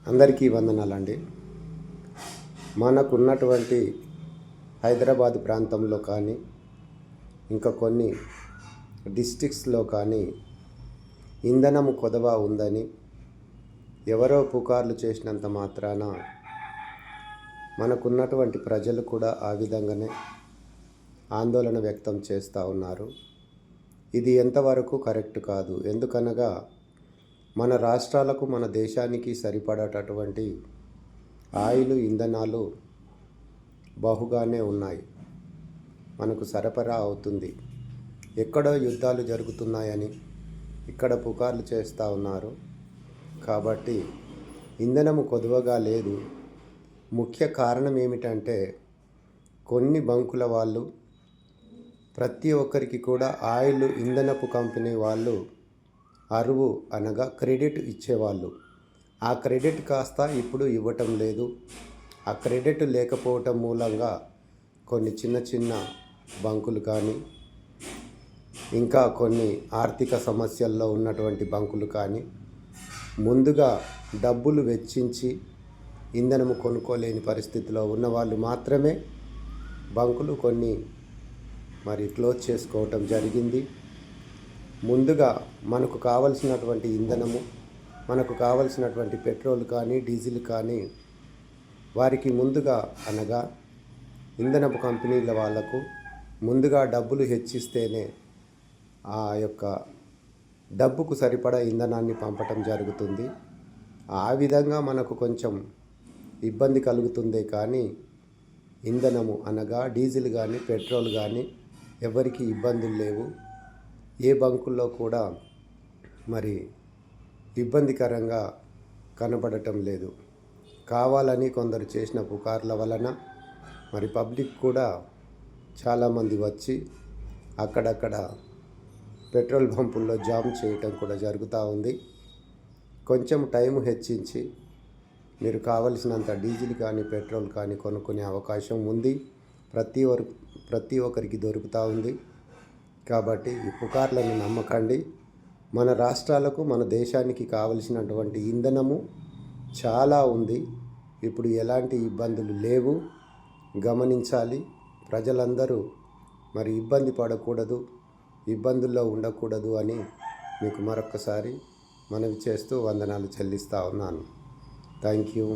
అందరికీ వందనాలండి. మనకున్నటువంటి హైదరాబాద్ ప్రాంతంలో కానీ ఇంకా కొన్ని డిస్ట్రిక్ట్స్లో కానీ ఇంధనము కొదవ ఉందని ఎవరో పుకార్లు చేసినంత మాత్రాన మనకున్నటువంటి ప్రజలు కూడా ఆ విధంగానే ఆందోళన వ్యక్తం చేస్తూ ఉన్నారు. ఇది ఎంతవరకు కరెక్ట్ కాదు. ఎందుకనగా మన రాష్ట్రాలకు మన దేశానికి సరిపడేటటువంటి ఆయిల్ ఇంధనాలు బహుగానే ఉన్నాయి, మనకు సరఫరా అవుతుంది. ఎక్కడో యుద్ధాలు జరుగుతున్నాయని ఇక్కడ పుకార్లు చేస్తూ ఉన్నారు. కాబట్టి ఇంధనము కొదువగా లేదు. ముఖ్య కారణం ఏమిటంటే కొన్ని బంకుల వాళ్ళు ప్రతి ఒక్కరికి కూడా ఆయిల్ ఇంధనపు కంపెనీ వాళ్ళు అరువు అనగా క్రెడిట్ ఇచ్చేవాళ్ళు. ఆ క్రెడిట్ కాస్త ఇప్పుడు ఇవ్వటం లేదు. ఆ క్రెడిట్ లేకపోవటం మూలంగా కొన్ని చిన్న చిన్న బంకులు కానీ ఇంకా కొన్ని ఆర్థిక సమస్యల్లో ఉన్నటువంటి బంకులు కానీ ముందుగా డబ్బులు వెచ్చించి ఇంధనము కొనుక్కోలేని పరిస్థితిలో ఉన్నవాళ్ళు మాత్రమే బంకులు కొన్ని క్లోజ్ చేసుకోవటం జరిగింది. ముందుగా మనకు కావలసినటువంటి ఇంధనము, మనకు కావలసినటువంటి పెట్రోల్ కానీ డీజిల్ కానీ వారికి ముందుగా అనగా ఇంధనపు కంపెనీల వాళ్లకు ముందుగా డబ్బులు హెచ్చిస్తేనే ఆ యొక్క డబ్బుకు సరిపడా ఇంధనాన్ని పంపటం జరుగుతుంది. ఆ విధంగా మనకు కొంచెం ఇబ్బంది కలుగుతుందే కానీ ఇంధనము అనగా డీజిల్ కానీ పెట్రోల్ కానీ ఎవరికి ఇబ్బందులు లేవు. ఏ బంకుల్లో కూడా ఇబ్బందికరంగా కనబడటం లేదు. కావాలని కొందరు చేసిన పుకార్ల వలన పబ్లిక్ కూడా చాలామంది వచ్చి అక్కడక్కడ పెట్రోల్ బంపుల్లో జామ్ చేయటం కూడా జరుగుతూ ఉంది. కొంచెం టైం హెచ్చించి మీరు కావలసినంత డీజిల్ కానీ పెట్రోల్ కానీ కొనుక్కునే అవకాశం ఉంది. ప్రతి ఒక్కరికి దొరుకుతూ ఉంది. కాబట్టి ఈ పుకార్లను నమ్మకండి. మన రాష్ట్రాలకు మన దేశానికి కావలసినటువంటి ఇంధనము చాలా ఉంది. ఇప్పుడు ఎలాంటి ఇబ్బందులు లేవు. గమనించాలి. ప్రజలందరూ ఇబ్బంది పడకూడదు, ఇబ్బందుల్లో ఉండకూడదు అని మీకు మరొక్కసారి మనవి చేస్తూ వందనాలు చెల్లిస్తూ ఉన్నాను. Thank you.